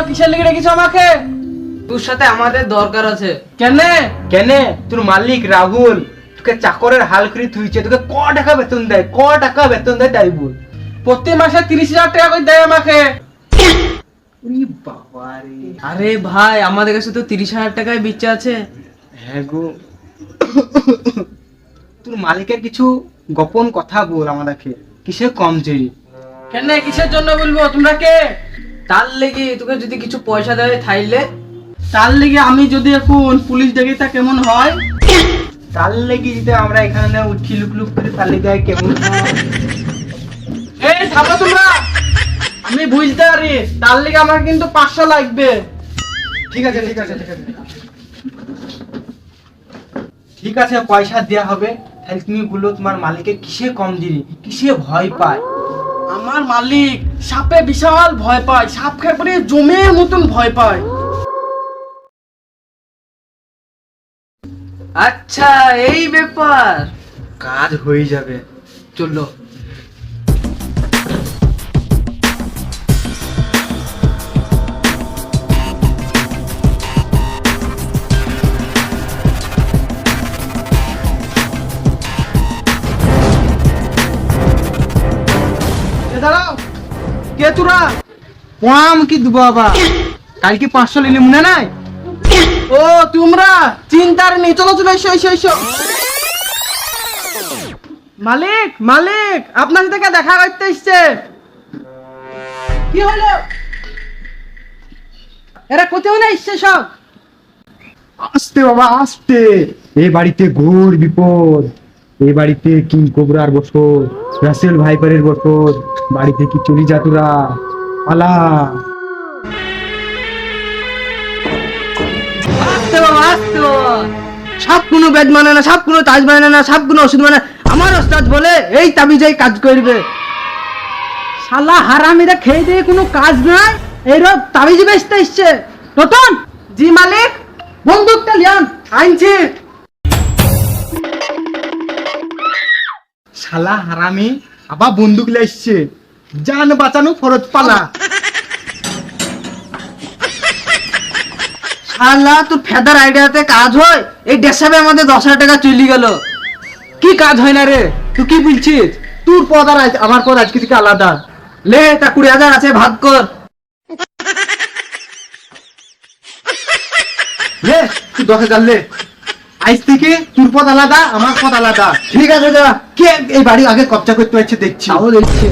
কিসের লেগে রেখেছো আমাকে? তোর সাথে আমাদের দরকার আছে। কেনে? কেনে? তোর মালিক রাহুল তোকে চাকরের হাল করে থুইছে, তোকে ক টাকা বেতন দেয়, ক টাকা বেতন দেয় তাই বল। প্রতি মাসে 30,000 টাকা করে দেয় আমাকে। ওরে বাবা রে। আরে ভাই, আমাদের কাছে তো 30,000 টাকায় বিচ্চা আছে। হ্যাঁ গো। তোর মালিকের কিছু গোপন কথা বল আমাদেরকে, কিসের কমজোরি? কেনে, কিসের জন্য বলবো? তোমরা কে? তার লেগে তোকে যদি কিছু পয়সা দেয় থাইলে। তার লেগে আমি যদি এখন পুলিশ দেখি তা কেমন হয়? তার লেগে যদি আমরা এখানে উঠি লুক লুক করে তার লেগে কেমন হয়? এই থামো তোমরা, আমি বুঝতে পারি তার লেগে আমার কিন্তু 500 লাগবে। ঠিক আছে ঠিক আছে ঠিক আছে ঠিক আছে, পয়সা দেওয়া হবে। তাহলে তুমি বলো তোমার মালিকের কিসে কমজোরি, কিসে ভয় পায়? আমার মালিক সাপে বিশাল ভয় পায়, সাপ খেয়ে পরে জমের মতন ভয় পায়। আচ্ছা, এই ব্যাপার। কাজ হয়ে যাবে, চলো। এ দাঁড়াও, কে তোরা? পাম কি দেবো বাবা? কালকে 500 নিলে মনে নাই? ও তোমরা, চিন্তার নেই, চলো চলো, এসো এসো এসো। মালিক মালিক, আপনার সাথে দেখা করতে এসছে। কি হলো? এরা কোথাও না এসছে সব? আস্তে বাবা আস্তে, এই বাড়িতে ঘোর বিপদ, এই বাড়িতে কিং কোবরার বসর, রাসেল ভাইপারের বসর, বাড়িতে কি চলি যা তোরা, পালা। আসতে বাবা, আসতে বাবা। সাপ কোনো বেদ মানে না, সাপ কোনো তাজ মানে না, সাপ কোনো ওষুধ মানে। আমার ওস্তাদ বলে এই তাবিজেই কাজ করবে। শালা হারামিরা খেয়ে দিয়ে কোনো কাজ নাই, এইরকম তাবিজ বেচতে এসছে। রতন। জি মালিক। বন্দুকটা লিয়ান। আনছি। শালা হারামি আবার বন্দুক লাইছে, জান বাঁচানো ফরজ পালা। শালা, তোর ফেদার আইডিয়াতে কাজ হয়? এই দেশাবে আমাদের 10,000 টাকা চলে গেল। কি কাজ হয় না রে? তুই কি বলছিস? তোর পদ আর আমার পদ আজকে থেকে আলাদা। লে, তা 20,000 আছে, ভাগ কর। লে তুই 10,000 লে, আজ থেকে তোর পদ আলাদা, আমার পদ আলাদা। ঠিক আছে যা। কে এই বাড়ি আগে কবজা করতে পারছে দেখছি। তাও দেখছি।